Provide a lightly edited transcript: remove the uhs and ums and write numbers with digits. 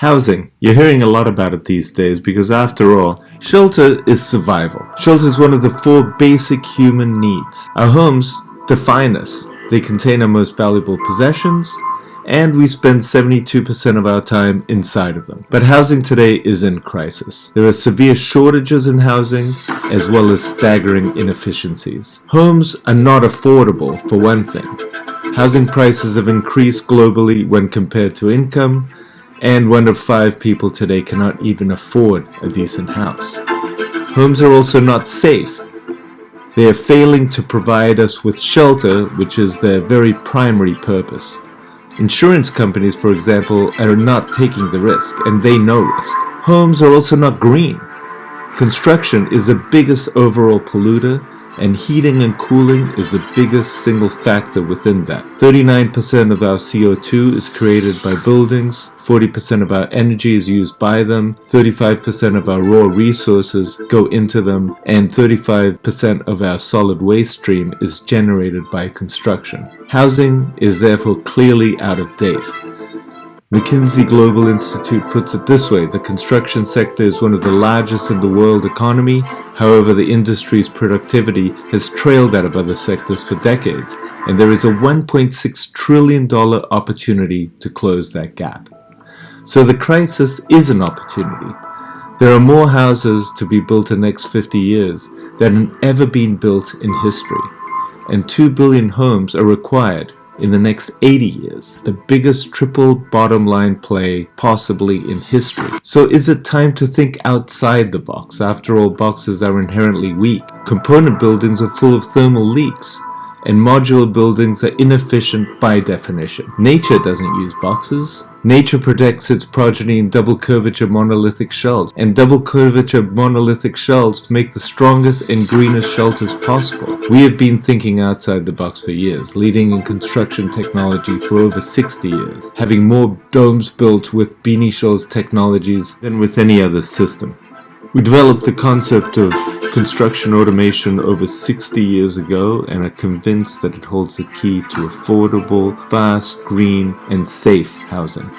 Housing. You're hearing a lot about it these days because after all, shelter is survival. Shelter is one of the 4 basic human needs. Our homes define us. They contain our most valuable possessions, and we spend 72% of our time inside of them. But housing today is in crisis. There are severe shortages in housing, as well as staggering inefficiencies. Homes are not affordable, for one thing. Housing prices have increased globally when compared to income, and 1 of 5 people today cannot even afford a decent house. Homes are also not safe. They are failing to provide us with shelter, which is their very primary purpose. Insurance companies, for example, are not taking the risk, and they know risk. Homes are also not green. Construction is the biggest overall polluter, and heating and cooling is the biggest single factor within that. 39% of our CO2 is created by buildings, 40% of our energy is used by them, 35% of our raw resources go into them, and 35% of our solid waste stream is generated by construction. Housing is therefore clearly out of date. McKinsey Global Institute puts it this way: the construction sector is one of the largest in the world economy. However, the industry's productivity has trailed that of other sectors for decades, and there is a $1.6 trillion opportunity to close that gap. So the crisis is an opportunity. There are more houses to be built in the next 50 years than have ever been built in history, and 2 billion homes are required in the next 80 years, the biggest triple bottom line play possibly in history. So is it time to think outside the box? After all, boxes are inherently weak. Component buildings are full of thermal leaks, and modular buildings are inefficient by definition. Nature doesn't use boxes. Nature protects its progeny in double curvature monolithic shelves, and double curvature monolithic shelves make the strongest and greenest shelters possible. We have been thinking outside the box for years, leading in construction technology for over 60 years, having more domes built with Beanie Scholl's technologies than with any other system. We developed the concept of construction automation over 60 years ago and are convinced that it holds the key to affordable, fast, green, and safe housing.